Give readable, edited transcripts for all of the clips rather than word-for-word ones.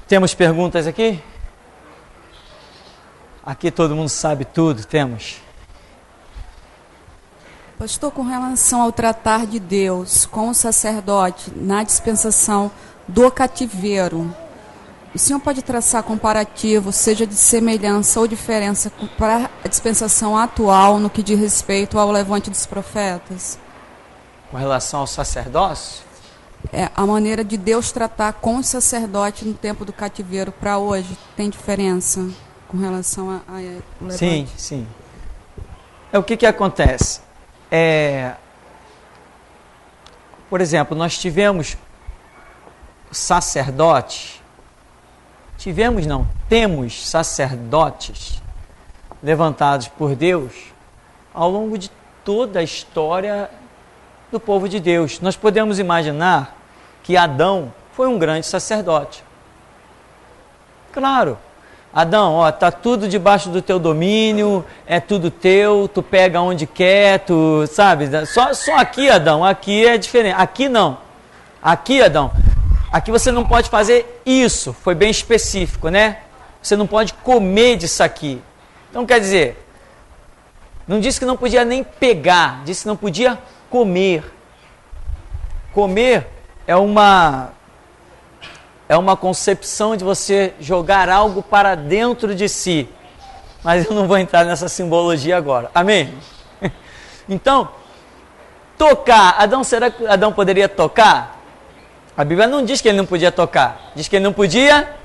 Temos perguntas aqui? Aqui todo mundo sabe tudo, temos. Pastor, com relação ao tratar de Deus com o sacerdote na dispensação do cativeiro, o senhor pode traçar comparativo, seja de semelhança ou diferença para a dispensação atual no que diz respeito ao levante dos profetas? Com relação ao sacerdócio? A maneira de Deus tratar com o sacerdote no tempo do cativeiro para hoje tem diferença com relação ao levante? Sim, sim. O que acontece? Por exemplo, nós tivemos sacerdotes, temos sacerdotes levantados por Deus ao longo de toda a história do povo de Deus. Nós podemos imaginar que Adão foi um grande sacerdote. Claro, Adão, tá tudo debaixo do teu domínio, é tudo teu, tu pega onde quer, tu sabe, só aqui, Adão, aqui é diferente, aqui não, aqui, Adão, aqui você não pode fazer isso, foi bem específico, né? Você não pode comer disso aqui. Então quer dizer, não disse que não podia nem pegar, disse que não podia comer. Comer é uma concepção de você jogar algo para dentro de si. Mas eu não vou entrar nessa simbologia agora. Amém? Então, tocar. Será que Adão poderia tocar? A Bíblia não diz que ele não podia tocar. Diz que ele não podia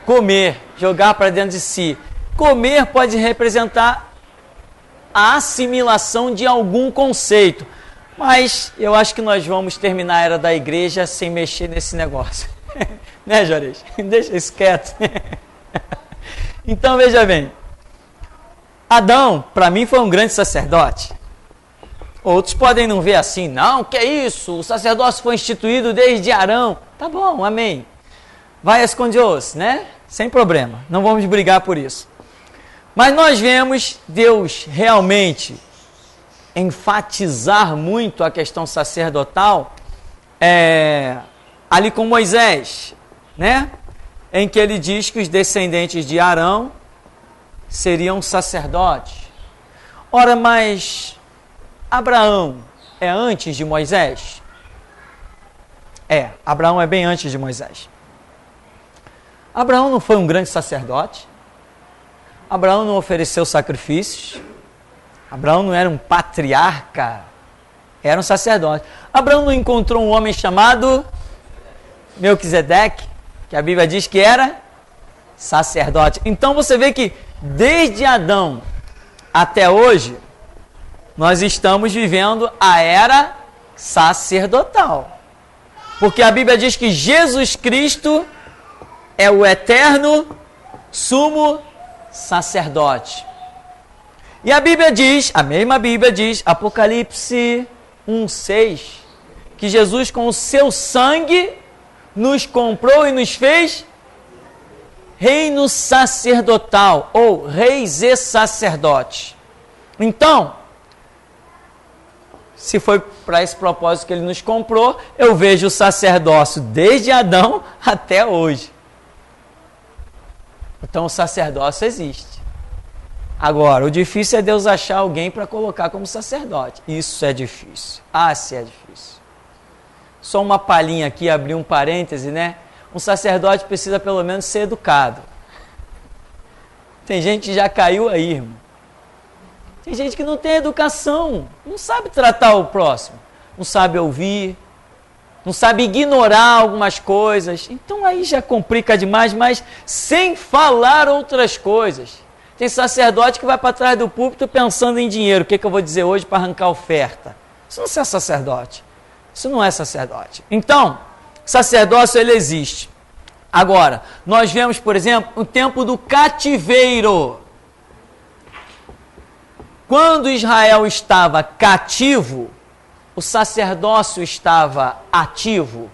comer, jogar para dentro de si. Comer pode representar a assimilação de algum conceito. Mas eu acho que nós vamos terminar a era da igreja sem mexer nesse negócio. Né, Juarez? Deixa isso quieto. Então, veja bem. Adão, para mim, foi um grande sacerdote. Outros podem não ver assim. Não, que é isso? O sacerdócio foi instituído desde Arão. Tá bom, amém. Vai esconde-os, né? Sem problema. Não vamos brigar por isso. Mas nós vemos Deus realmente enfatizar muito a questão sacerdotal ali com Moisés, né? Em que ele diz que os descendentes de Arão seriam sacerdotes. Ora, mas Abraão é antes de Moisés? Abraão é bem antes de Moisés. Abraão não foi um grande sacerdote? Abraão não ofereceu sacrifícios? Abraão não era um patriarca? Era um sacerdote. Abraão não encontrou um homem chamado Melquisedeque, que a Bíblia diz que era sacerdote. Então você vê que desde Adão até hoje, nós estamos vivendo a era sacerdotal. Porque a Bíblia diz que Jesus Cristo é o eterno sumo sacerdote. E a Bíblia diz, a mesma Bíblia diz, Apocalipse 1:6, que Jesus com o seu sangue nos comprou e nos fez reino sacerdotal, ou reis e sacerdotes. Então, se foi para esse propósito que ele nos comprou, eu vejo o sacerdócio desde Adão até hoje. Então o sacerdócio existe. Agora, o difícil é Deus achar alguém para colocar como sacerdote. Isso é difícil. Se é difícil. Só uma palhinha aqui, abrir um parêntese, né? Um sacerdote precisa pelo menos ser educado. Tem gente que já caiu aí, irmão. Tem gente que não tem educação, não sabe tratar o próximo, não sabe ouvir, não sabe ignorar algumas coisas. Então aí já complica demais, mas sem falar outras coisas. Tem sacerdote que vai para trás do púlpito pensando em dinheiro. O que eu vou dizer hoje para arrancar oferta? Isso não é sacerdote. Isso não é sacerdote. Então, sacerdócio ele existe. Agora, nós vemos, por exemplo, o tempo do cativeiro. Quando Israel estava cativo, o sacerdócio estava ativo?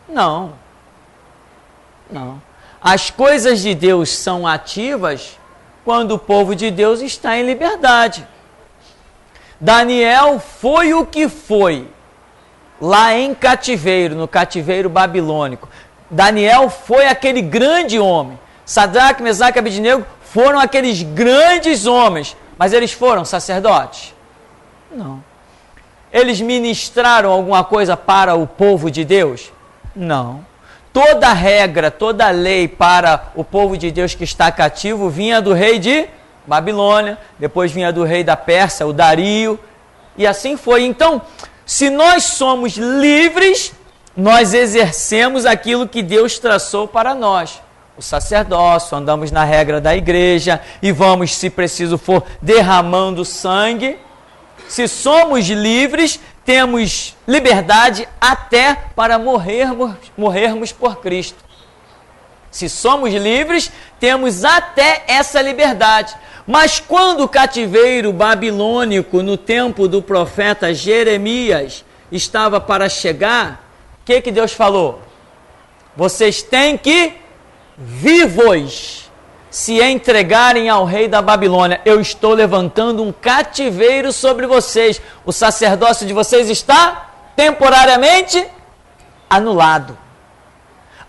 Não. As coisas de Deus são ativas quando o povo de Deus está em liberdade. Daniel foi o que foi lá em cativeiro, no cativeiro babilônico. Daniel foi aquele grande homem. Sadraque, Mesaque e Abednego foram aqueles grandes homens. Mas eles foram sacerdotes? Não. Eles ministraram alguma coisa para o povo de Deus? Não. Toda regra, toda lei para o povo de Deus que está cativo vinha do rei de Babilônia, depois vinha do rei da Pérsia, o Dario, e assim foi. Então, se nós somos livres, nós exercemos aquilo que Deus traçou para nós. O sacerdócio, andamos na regra da igreja e vamos, se preciso for, derramando sangue. Se somos livres, temos liberdade até para morrermos por Cristo. Se somos livres, temos até essa liberdade. Mas quando o cativeiro babilônico no tempo do profeta Jeremias estava para chegar, o que Deus falou? Vocês têm que, vivos, se entregarem ao rei da Babilônia. Eu estou levantando um cativeiro sobre vocês. O sacerdócio de vocês está temporariamente anulado.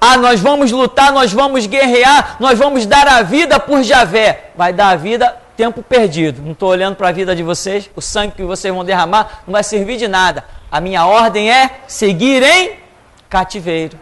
Ah, nós vamos lutar, nós vamos guerrear, nós vamos dar a vida por Javé. Vai dar a vida, tempo perdido. Não estou olhando para a vida de vocês, o sangue que vocês vão derramar não vai servir de nada. A minha ordem é seguir em cativeiro.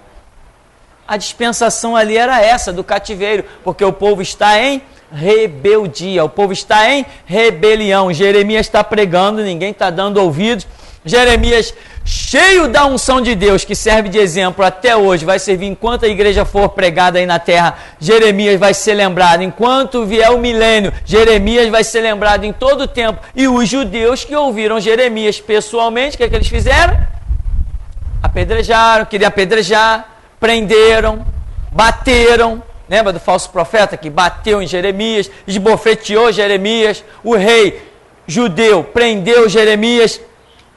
A dispensação ali era essa, do cativeiro, porque o povo está em rebeldia, o povo está em rebelião. Jeremias está pregando, ninguém está dando ouvidos. Jeremias, cheio da unção de Deus, que serve de exemplo até hoje, vai servir enquanto a igreja for pregada aí na terra. Jeremias vai ser lembrado, enquanto vier o milênio, Jeremias vai ser lembrado em todo o tempo. E os judeus que ouviram Jeremias pessoalmente, o que é que eles fizeram? Apedrejaram, queriam apedrejar, prenderam, bateram. Lembra do falso profeta que bateu em Jeremias, esbofeteou Jeremias? O rei judeu prendeu Jeremias.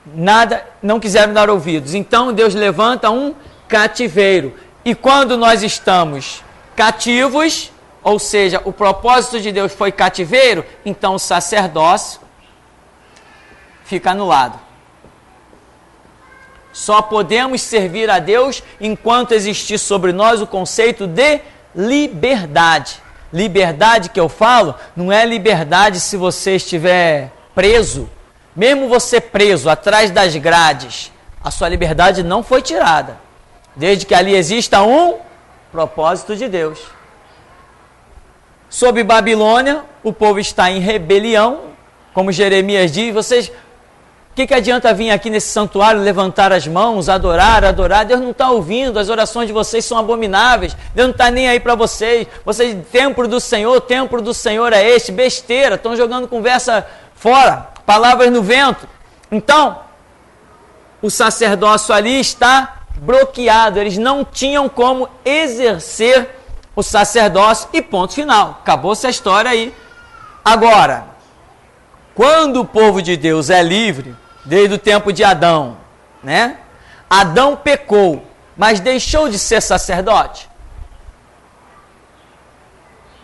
Nada, não quiseram dar ouvidos. Então Deus levanta um cativeiro. E quando nós estamos cativos, ou seja, o propósito de Deus foi cativeiro, então o sacerdócio fica anulado. Só podemos servir a Deus enquanto existir sobre nós o conceito de liberdade. Liberdade que eu falo não é liberdade se você estiver preso. Mesmo você preso atrás das grades, a sua liberdade não foi tirada, desde que ali exista um propósito de Deus. Sob Babilônia, o povo está em rebelião, como Jeremias diz. Vocês, o que adianta vir aqui nesse santuário, levantar as mãos, adorar? Deus não está ouvindo, as orações de vocês são abomináveis, Deus não está nem aí para vocês. Vocês, templo do Senhor é este, besteira, estão jogando conversa fora, palavras no vento. Então, o sacerdócio ali está bloqueado, eles não tinham como exercer o sacerdócio e ponto final, acabou-se a história aí. Agora, quando o povo de Deus é livre, desde o tempo de Adão, né? Adão pecou, mas deixou de ser sacerdote?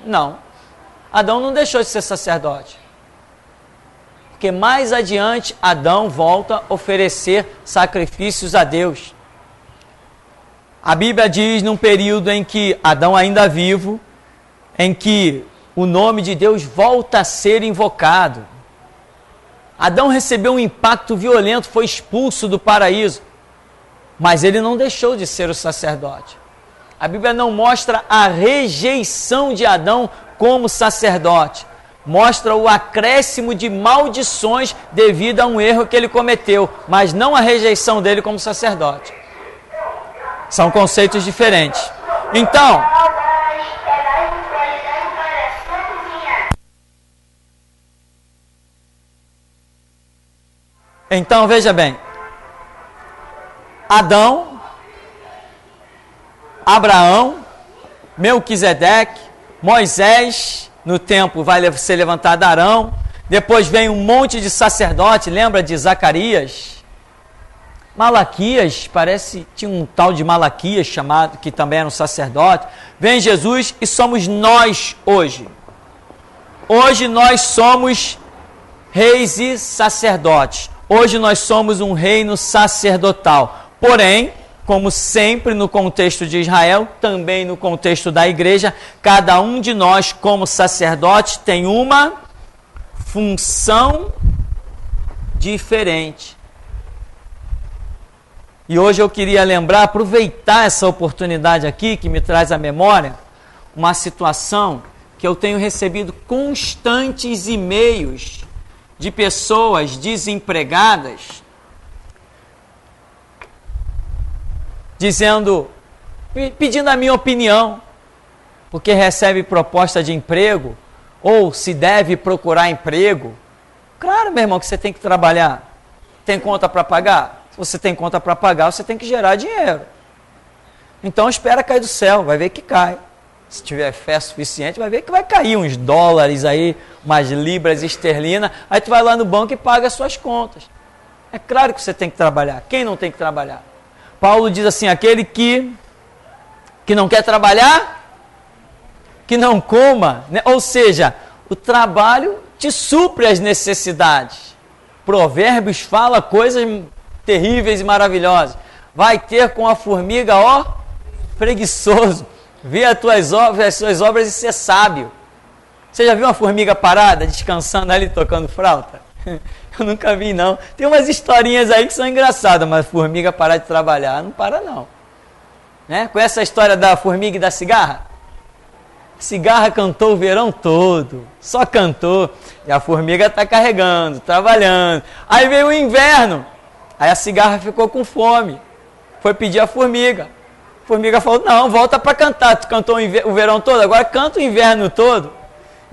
Não, Adão não deixou de ser sacerdote. Porque mais adiante Adão volta a oferecer sacrifícios a Deus. A Bíblia diz num período em que Adão ainda vivo, em que o nome de Deus volta a ser invocado. Adão recebeu um impacto violento, foi expulso do paraíso, mas ele não deixou de ser o sacerdote. A Bíblia não mostra a rejeição de Adão como sacerdote, mostra o acréscimo de maldições devido a um erro que ele cometeu, mas não a rejeição dele como sacerdote. São conceitos diferentes. Então veja bem, Adão, Abraão, Melquisedeque, Moisés, no tempo vai ser levantado Arão, depois vem um monte de sacerdote, lembra de Zacarias? Malaquias, parece, tinha um tal de Malaquias chamado, que também era um sacerdote. Vem Jesus e somos nós hoje. Hoje nós somos reis e sacerdotes. Hoje nós somos um reino sacerdotal. Porém, como sempre no contexto de Israel, também no contexto da igreja, cada um de nós, como sacerdote, tem uma função diferente. E hoje eu queria lembrar, aproveitar essa oportunidade aqui, que me traz à memória, uma situação que eu tenho recebido constantes e-mails de pessoas desempregadas, dizendo, pedindo a minha opinião, porque recebe proposta de emprego, ou se deve procurar emprego. Claro, meu irmão, que você tem que trabalhar. Tem conta para pagar? Se você tem conta para pagar, você tem que gerar dinheiro. Então espera cair do céu, vai ver que cai. Se tiver fé suficiente, vai ver que vai cair uns dólares aí, umas libras esterlinas, aí tu vai lá no banco e paga as suas contas. É claro que você tem que trabalhar. Quem não tem que trabalhar? Paulo diz assim, aquele que não quer trabalhar, que não coma, né? Ou seja, o trabalho te supre as necessidades. Provérbios fala coisas terríveis e maravilhosas. Vai ter com a formiga, ó, preguiçoso. Vê as suas obras e ser sábio. Você já viu uma formiga parada, descansando ali, tocando flauta? Eu nunca vi, não. Tem umas historinhas aí que são engraçadas, mas formiga parar de trabalhar, não para, não. Né? Conhece a história da formiga e da cigarra? A cigarra cantou o verão todo, só cantou. E a formiga está carregando, trabalhando. Aí veio o inverno, aí a cigarra ficou com fome. Foi pedir a formiga. A formiga falou, não, volta para cantar. Tu cantou o verão todo, agora canta o inverno todo.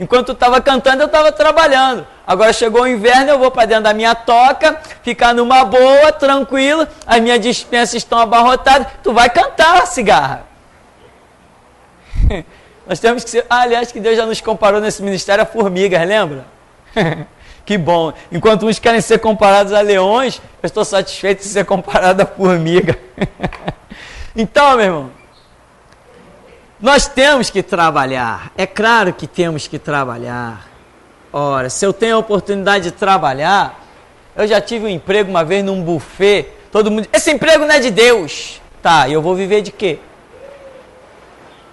Enquanto tu estava cantando, eu estava trabalhando. Agora chegou o inverno, eu vou para dentro da minha toca, ficar numa boa, tranquilo, as minhas dispensas estão abarrotadas, tu vai cantar, cigarra. Nós temos que ser... aliás, que Deus já nos comparou nesse ministério a formigas, lembra? Que bom. Enquanto uns querem ser comparados a leões, eu estou satisfeito de ser comparado a formiga. Então, meu irmão, nós temos que trabalhar. É claro que temos que trabalhar. Ora, se eu tenho a oportunidade de trabalhar, eu já tive um emprego uma vez num buffet, todo mundo, esse emprego não é de Deus. Tá, e eu vou viver de quê?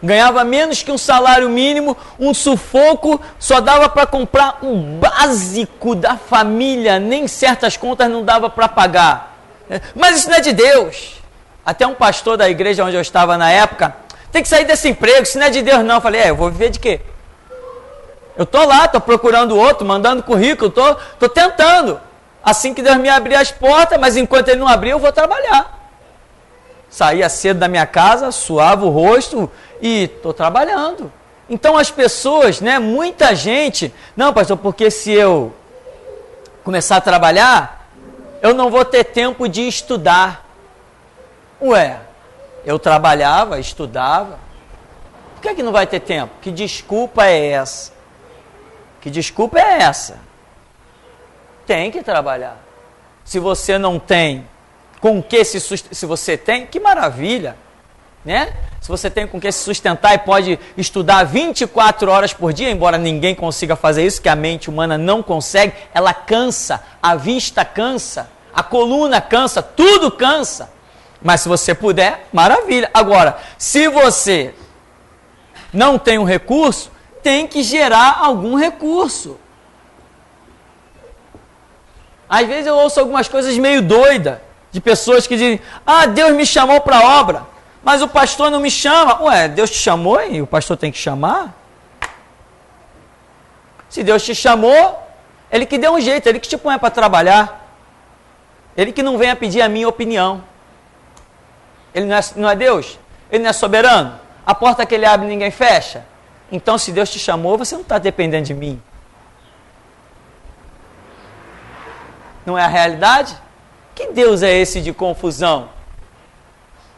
Ganhava menos que um salário mínimo, um sufoco, só dava para comprar um básico da família, nem certas contas não dava para pagar. Mas isso não é de Deus. Até um pastor da igreja onde eu estava na época, tem que sair desse emprego, isso não é de Deus não. Eu falei, eu vou viver de quê? Eu estou lá, estou procurando outro, mandando currículo, estou tentando. Assim que Deus me abrir as portas, mas enquanto Ele não abrir, eu vou trabalhar. Saía cedo da minha casa, suava o rosto e estou trabalhando. Então as pessoas, né, muita gente, não, pastor, porque se eu começar a trabalhar, eu não vou ter tempo de estudar. Ué, eu trabalhava, estudava, por que não vai ter tempo? Que desculpa é essa? Que desculpa é essa? Tem que trabalhar. Se você não tem com que se você tem, que maravilha, né? Se você tem com que se sustentar e pode estudar 24 horas por dia, embora ninguém consiga fazer isso, que a mente humana não consegue, ela cansa, a vista cansa, a coluna cansa, tudo cansa. Mas se você puder, maravilha. Agora, se você não tem um recurso, tem que gerar algum recurso. Às vezes eu ouço algumas coisas meio doidas, de pessoas que dizem, Deus me chamou para a obra, mas o pastor não me chama. Ué, Deus te chamou e o pastor tem que chamar? Se Deus te chamou, Ele que deu um jeito, Ele que te põe para trabalhar. Ele que não venha pedir a minha opinião. Ele não é Deus? Ele não é soberano? A porta que Ele abre ninguém fecha? Então, se Deus te chamou, você não está dependendo de mim. Não é a realidade? Que Deus é esse de confusão?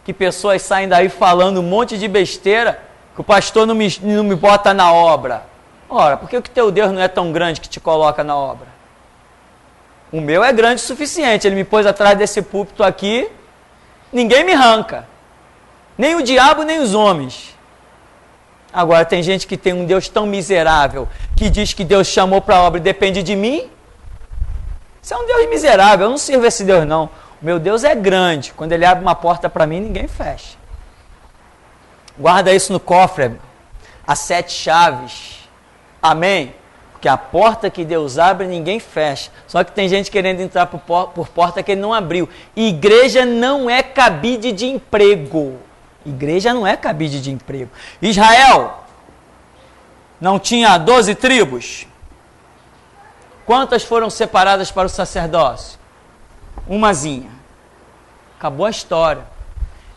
Que pessoas saem daí falando um monte de besteira, que o pastor não me bota na obra. Ora, por que o teu Deus não é tão grande que te coloca na obra? O meu é grande o suficiente, Ele me pôs atrás desse púlpito aqui, ninguém me arranca. Nem o diabo, nem os homens. Agora, tem gente que tem um Deus tão miserável, que diz que Deus chamou para a obra e depende de mim. Isso é um Deus miserável, eu não sirvo esse Deus não. Meu Deus é grande. Quando Ele abre uma porta para mim, ninguém fecha. Guarda isso no cofre. As 7 chaves. Amém? Porque a porta que Deus abre, ninguém fecha. Só que tem gente querendo entrar por porta que Ele não abriu. Igreja não é cabide de emprego. Igreja não é cabide de emprego. Israel não tinha 12 tribos? Quantas foram separadas para o sacerdócio? Umazinha. Acabou a história.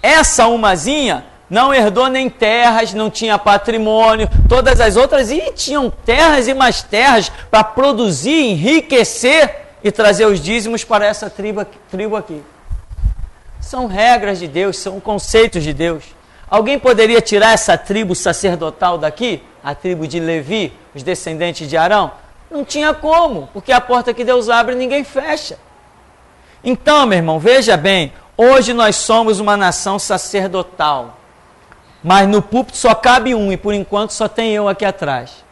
Essa umazinha não herdou nem terras, não tinha patrimônio. Todas as outras tinham terras e mais terras para produzir, enriquecer e trazer os dízimos para essa tribo aqui. São regras de Deus, são conceitos de Deus. Alguém poderia tirar essa tribo sacerdotal daqui? A tribo de Levi, os descendentes de Arão? Não tinha como, porque a porta que Deus abre, ninguém fecha. Então, meu irmão, veja bem, hoje nós somos uma nação sacerdotal, mas no púlpito só cabe um, e por enquanto só tem eu aqui atrás.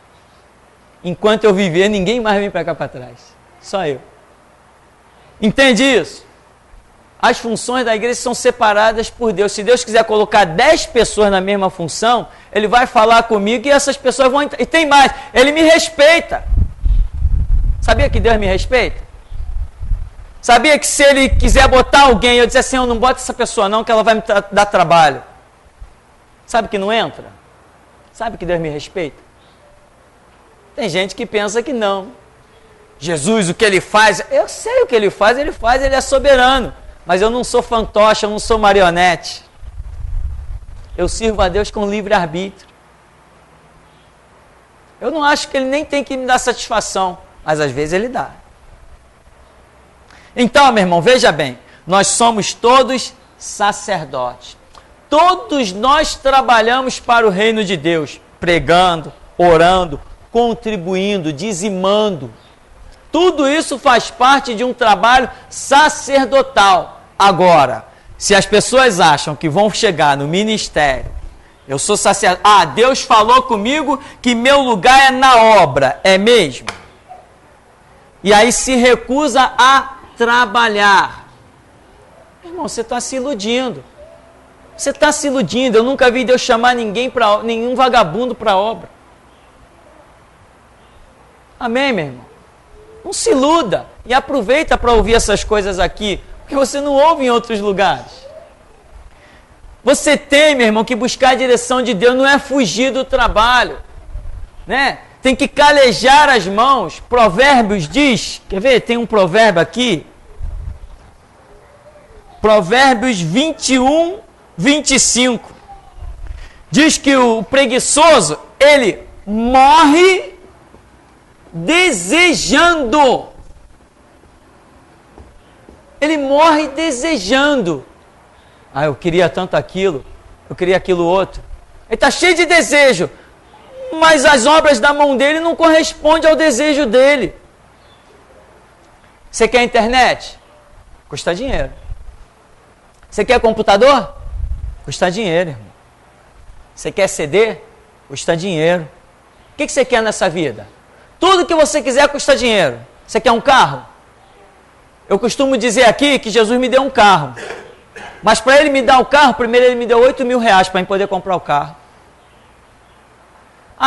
Enquanto eu viver, ninguém mais vem para cá para trás, só eu. Entende isso? As funções da igreja são separadas por Deus. Se Deus quiser colocar 10 pessoas na mesma função, Ele vai falar comigo e essas pessoas vão entrar. E tem mais, Ele me respeita. Sabia que Deus me respeita? Sabia que se Ele quiser botar alguém, eu dizer assim, eu não boto essa pessoa não, que ela vai me dar trabalho. Sabe que não entra? Sabe que Deus me respeita? Tem gente que pensa que não. Jesus, o que Ele faz, eu sei o que Ele faz, Ele é soberano. Mas eu não sou fantoche, eu não sou marionete. Eu sirvo a Deus com livre-arbítrio. Eu não acho que Ele nem tem que me dar satisfação, mas às vezes Ele dá. Então, meu irmão, veja bem, nós somos todos sacerdotes. Todos nós trabalhamos para o reino de Deus, pregando, orando, contribuindo, dizimando. Tudo isso faz parte de um trabalho sacerdotal. Agora, se as pessoas acham que vão chegar no ministério, eu sou sacerdote, Deus falou comigo que meu lugar é na obra, é mesmo? E aí se recusa a trabalhar. Irmão, você está se iludindo. Você está se iludindo. Eu nunca vi Deus chamar nenhum vagabundo para a obra. Amém, meu irmão? Não se iluda e aproveita para ouvir essas coisas aqui, porque você não ouve em outros lugares. Você tem, meu irmão, que buscar a direção de Deus, não é fugir do trabalho, né? Tem que calejar as mãos. Provérbios diz, quer ver? Tem um provérbio aqui. Provérbios 21, 25. Diz que o preguiçoso, ele morre desejando. Ele morre desejando. Eu queria tanto aquilo, eu queria aquilo outro. Ele está cheio de desejo, mas as obras da mão dele não correspondem ao desejo dele. Você quer internet? Custa dinheiro. Você quer computador? Custa dinheiro, irmão. Você quer CD? Custa dinheiro. O que você quer nessa vida? Tudo que você quiser custa dinheiro. Você quer um carro? Eu costumo dizer aqui que Jesus me deu um carro. Mas para Ele me dar o carro, primeiro Ele me deu 8 mil reais para eu poder comprar o carro.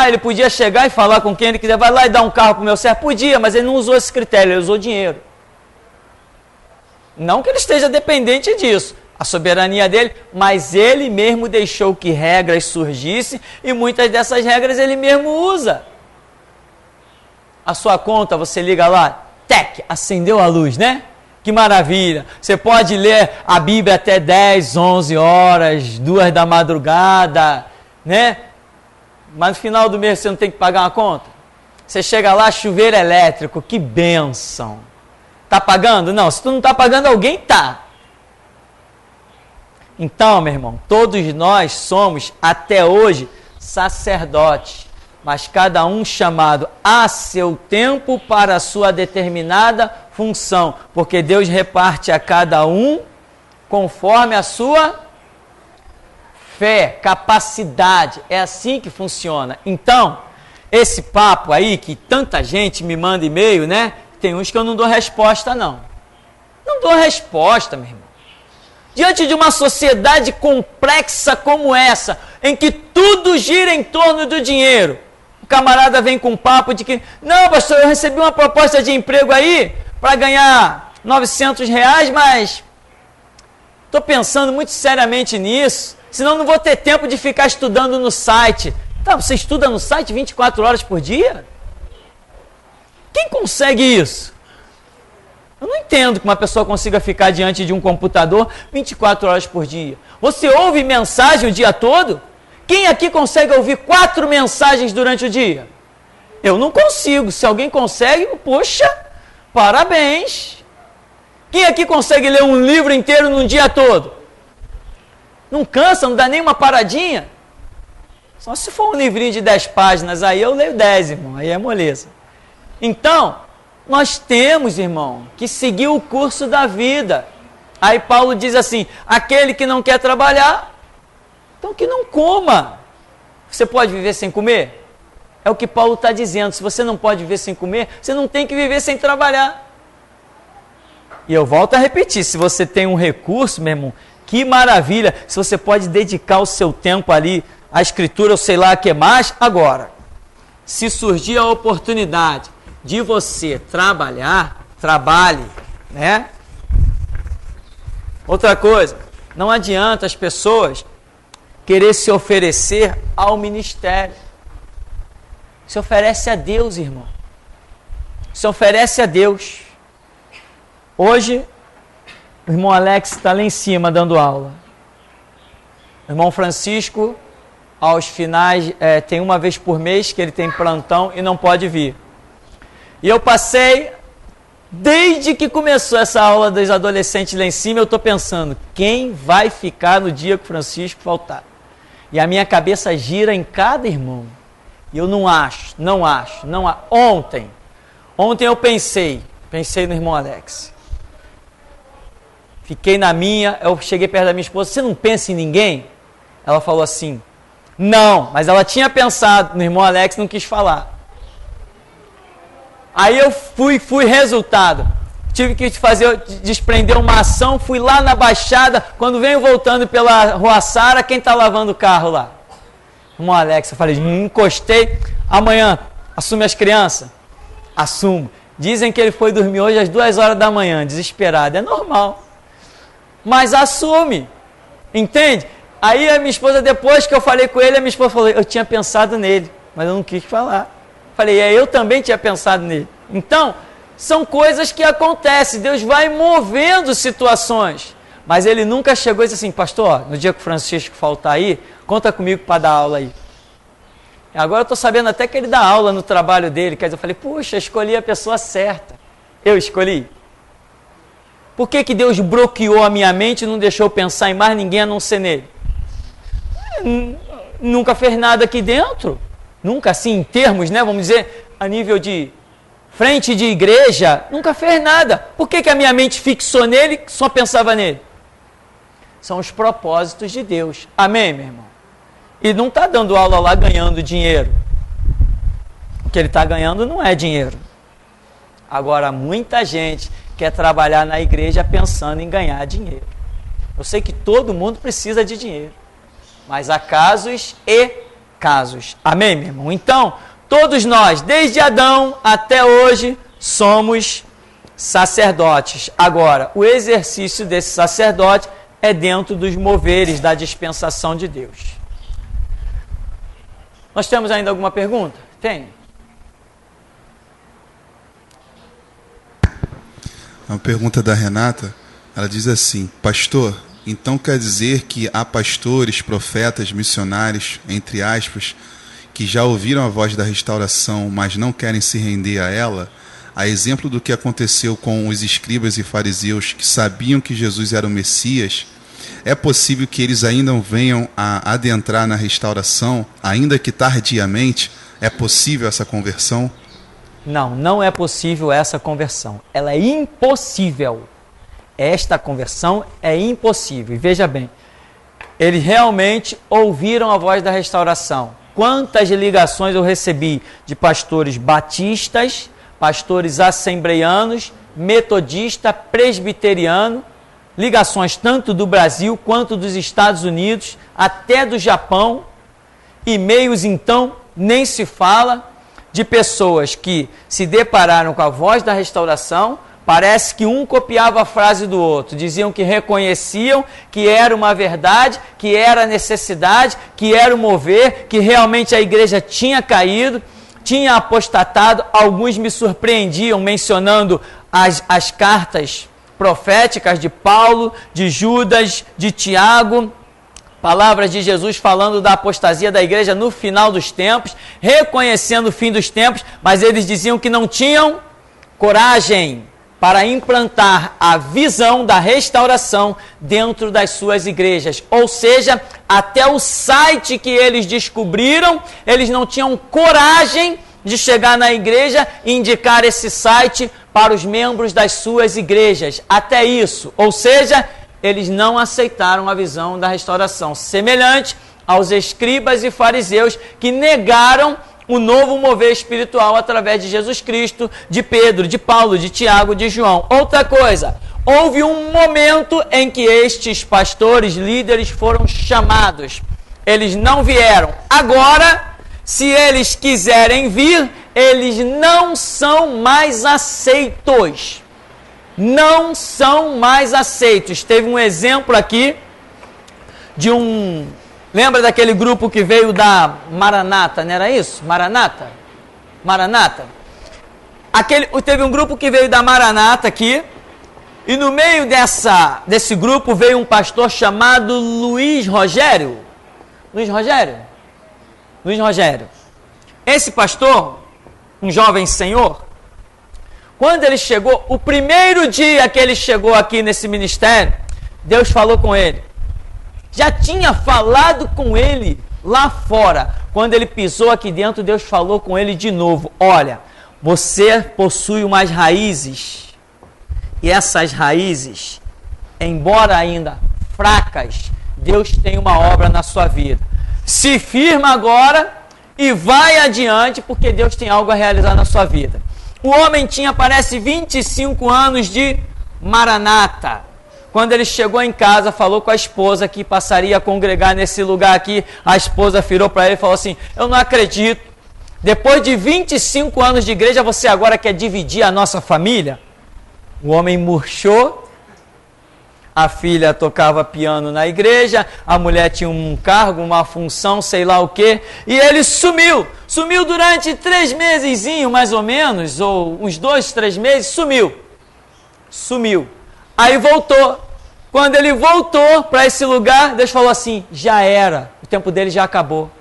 Ele podia chegar e falar com quem Ele quiser, vai lá e dar um carro para o meu servo? Podia, mas Ele não usou esse critério, Ele usou dinheiro. Não que Ele esteja dependente disso, a soberania dele, mas Ele mesmo deixou que regras surgissem e muitas dessas regras Ele mesmo usa. A sua conta, você liga lá, acendeu a luz, né? Que maravilha! Você pode ler a Bíblia até 10, 11 horas, 2 da madrugada, né? Mas no final do mês você não tem que pagar uma conta? Você chega lá, chuveiro elétrico, que bênção! Está pagando? Não, se tu não está pagando, alguém está. Então, meu irmão, todos nós somos, até hoje, sacerdotes, mas cada um chamado a seu tempo para a sua determinada função, porque Deus reparte a cada um conforme a sua fé, capacidade, é assim que funciona. Então, esse papo aí, que tanta gente me manda e-mail, né? Tem uns que eu não dou resposta não. Não dou resposta, meu irmão. Diante de uma sociedade complexa como essa, em que tudo gira em torno do dinheiro, o camarada vem com um papo de que, não, pastor, eu recebi uma proposta de emprego aí para ganhar R$ 900, mas estou pensando muito seriamente nisso, senão não vou ter tempo de ficar estudando no site. Tá, você estuda no site 24 horas por dia? Quem consegue isso? Eu não entendo que uma pessoa consiga ficar diante de um computador 24 horas por dia. Você ouve mensagem o dia todo? Quem aqui consegue ouvir 4 mensagens durante o dia? Eu não consigo. Se alguém consegue, poxa, parabéns. Quem aqui consegue ler um livro inteiro num dia todo? Não cansa, não dá nem uma paradinha? Só se for um livrinho de 10 páginas, aí eu leio 10, irmão, aí é moleza. Então, nós temos, irmão, que seguir o curso da vida. Aí Paulo diz assim, aquele que não quer trabalhar, então que não coma. Você pode viver sem comer? É o que Paulo está dizendo, se você não pode viver sem comer, você não tem que viver sem trabalhar. E eu volto a repetir, se você tem um recurso, meu irmão, que maravilha, se você pode dedicar o seu tempo ali, a escritura, ou sei lá o que mais. Agora, se surgir a oportunidade de você trabalhar, trabalhe, né? Outra coisa, não adianta as pessoas querer se oferecer ao ministério. Se oferece a Deus, irmão. Se oferece a Deus. Hoje, o irmão Alex está lá em cima dando aula. O irmão Francisco, aos finais, tem uma vez por mês que ele tem plantão e não pode vir. E eu passei, desde que começou essa aula dos adolescentes lá em cima, eu estou pensando, quem vai ficar no dia que o Francisco faltar? E a minha cabeça gira em cada irmão. E eu não acho. Ontem eu pensei no irmão Alex. Fiquei na minha, eu cheguei perto da minha esposa, você não pensa em ninguém? Ela falou assim, não, mas ela tinha pensado, no irmão Alex não quis falar. Aí eu fui resultado, tive que desprender uma ação, fui lá na Baixada, quando venho voltando pela Rua Sara, quem está lavando o carro lá? Irmão Alex, eu falei, encostei, amanhã, assume as crianças? Assumo. Dizem que ele foi dormir hoje às 2 horas da manhã, desesperado, é normal. Mas assume, entende? Aí a minha esposa, depois que eu falei com ele, a minha esposa falou, eu tinha pensado nele, mas eu não quis falar. Falei, eu também tinha pensado nele. Então, são coisas que acontecem, Deus vai movendo situações. Mas ele nunca chegou e disse assim, pastor, no dia que o Francisco faltar aí, conta comigo para dar aula aí. Agora eu estou sabendo até que ele dá aula no trabalho dele, quer dizer, eu falei, puxa, escolhi a pessoa certa. Eu escolhi. Por que Deus bloqueou a minha mente e não deixou eu pensar em mais ninguém a não ser nele? Nunca fez nada aqui dentro. Nunca assim, em termos, né, vamos dizer, a nível de frente de igreja, nunca fez nada. Por que a minha mente fixou nele e só pensava nele? São os propósitos de Deus. Amém, meu irmão? E não está dando aula lá ganhando dinheiro. O que ele está ganhando não é dinheiro. Agora, muita gente quer trabalhar na igreja pensando em ganhar dinheiro. Eu sei que todo mundo precisa de dinheiro. Mas há casos e casos. Amém, meu irmão? Então, todos nós, desde Adão até hoje, somos sacerdotes. Agora, o exercício desse sacerdote é dentro dos moveres da dispensação de Deus. Nós temos ainda alguma pergunta? Tem? Uma pergunta da Renata, ela diz assim, pastor, então quer dizer que há pastores, profetas, missionários, entre aspas, que já ouviram a voz da restauração, mas não querem se render a ela? A exemplo do que aconteceu com os escribas e fariseus que sabiam que Jesus era o Messias, é possível que eles ainda venham a adentrar na restauração, ainda que tardiamente? É possível essa conversão? Não, não é possível essa conversão. Ela é impossível. Esta conversão é impossível. E veja bem, eles realmente ouviram a voz da restauração. Quantas ligações eu recebi de pastores batistas, pastores assembleianos, metodista, presbiteriano, ligações tanto do Brasil quanto dos Estados Unidos, até do Japão, e-mails então nem se fala, de pessoas que se depararam com a voz da restauração. Parece que um copiava a frase do outro, diziam que reconheciam que era uma verdade, que era necessidade, que era o mover, que realmente a igreja tinha caído, tinha apostatado. Alguns me surpreendiam mencionando as cartas proféticas de Paulo, de Judas, de Tiago, palavras de Jesus falando da apostasia da igreja no final dos tempos, reconhecendo o fim dos tempos, mas eles diziam que não tinham coragem para implantar a visão da restauração dentro das suas igrejas. Ou seja, até o site que eles descobriram, eles não tinham coragem de chegar na igreja e indicar esse site para os membros das suas igrejas. Até isso. Ou seja, eles não aceitaram a visão da restauração, semelhante aos escribas e fariseus que negaram o novo mover espiritual através de Jesus Cristo, de Pedro, de Paulo, de Tiago, de João. Outra coisa, houve um momento em que estes pastores, líderes foram chamados. Eles não vieram. Agora, se eles quiserem vir, eles não são mais aceitos. Não são mais aceitos. Teve um exemplo aqui de um... Lembra daquele grupo que veio da Maranata, não era isso? Maranata? Teve um grupo que veio da Maranata aqui, e no meio desse grupo veio um pastor chamado Luiz Rogério. Esse pastor, um jovem senhor, quando ele chegou, o primeiro dia que ele chegou aqui nesse ministério, Deus falou com ele. Já tinha falado com ele lá fora. Quando ele pisou aqui dentro, Deus falou com ele de novo. Olha, você possui umas raízes. E essas raízes, embora ainda fracas, Deus tem uma obra na sua vida. Se firma agora e vai adiante, porque Deus tem algo a realizar na sua vida. O homem tinha, parece, 25 anos de Maranata. Quando ele chegou em casa, falou com a esposa que passaria a congregar nesse lugar aqui. A esposa virou para ele e falou assim: eu não acredito. Depois de 25 anos de igreja, você agora quer dividir a nossa família? O homem murchou. A filha tocava piano na igreja. A mulher tinha um cargo, uma função, sei lá o quê. E ele sumiu. Sumiu durante 3 mesezinho, mais ou menos. Ou uns 2, 3 meses, sumiu. Aí voltou. Quando ele voltou para esse lugar, Deus falou assim: já era, o tempo dele já acabou.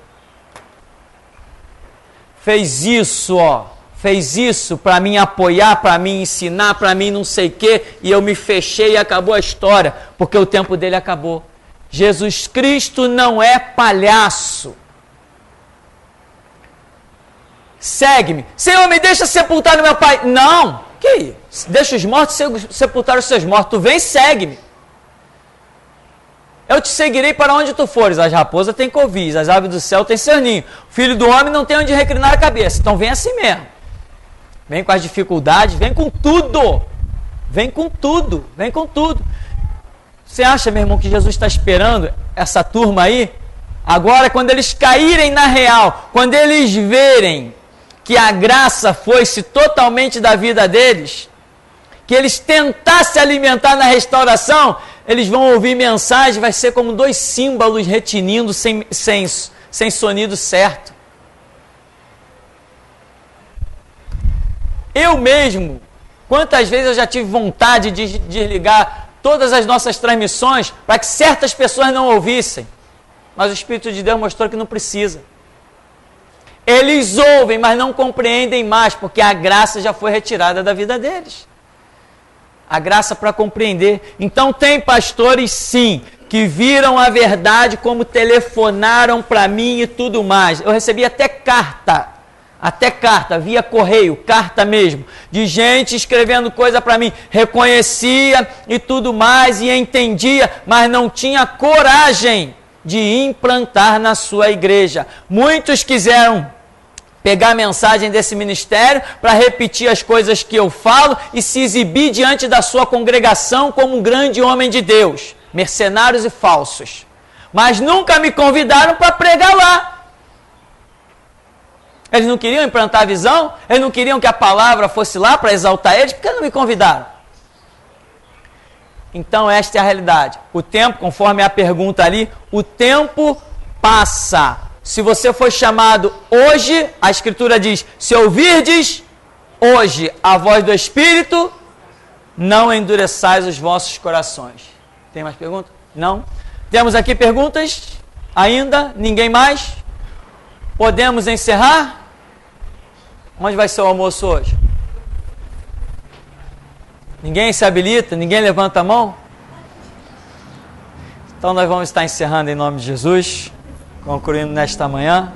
Fez isso para mim apoiar, para mim ensinar, para mim não sei o quê, e eu me fechei e acabou a história, porque o tempo dele acabou. Jesus Cristo não é palhaço. Segue-me. Senhor, me deixa sepultar o meu pai. Não. Que isso? Deixa os mortos sepultar os seus mortos. Tu vem e segue-me. Eu te seguirei para onde tu fores. As raposas têm covis, as aves do céu têm seu ninho. O filho do homem não tem onde reclinar a cabeça. Então vem assim mesmo. Vem com as dificuldades, vem com tudo. Vem com tudo. Você acha, meu irmão, que Jesus está esperando essa turma aí? Agora, quando eles caírem na real, quando eles verem que a graça foi-se totalmente da vida deles, que eles tentassem alimentar na restauração, eles vão ouvir mensagem, vai ser como 2 símbolos retinindo sem sonido certo. Eu mesmo, quantas vezes eu já tive vontade de desligar todas as nossas transmissões para que certas pessoas não ouvissem, mas o Espírito de Deus mostrou que não precisa. Eles ouvem, mas não compreendem mais, porque a graça já foi retirada da vida deles. A graça para compreender. Então tem pastores, sim, que viram a verdade, como telefonaram para mim e tudo mais. Eu recebi até carta, via correio, carta mesmo, de gente escrevendo coisa para mim. Reconhecia e tudo mais, e entendia, mas não tinha coragem de implantar na sua igreja. Muitos quiseram pegar a mensagem desse ministério para repetir as coisas que eu falo e se exibir diante da sua congregação como um grande homem de Deus, mercenários e falsos. Mas nunca me convidaram para pregar lá. Eles não queriam implantar a visão? Eles não queriam que a palavra fosse lá para exaltar eles? Por que não me convidaram? Então esta é a realidade. O tempo, conforme a pergunta ali, o tempo passa. Se você foi chamado hoje, a Escritura diz, se ouvirdes hoje a voz do Espírito, não endureçais os vossos corações. Tem mais perguntas? Não? Temos aqui perguntas? Ainda? Ninguém mais? Podemos encerrar? Onde vai ser o almoço hoje? Ninguém se habilita? Ninguém levanta a mão? Então nós vamos estar encerrando em nome de Jesus, concluindo nesta manhã.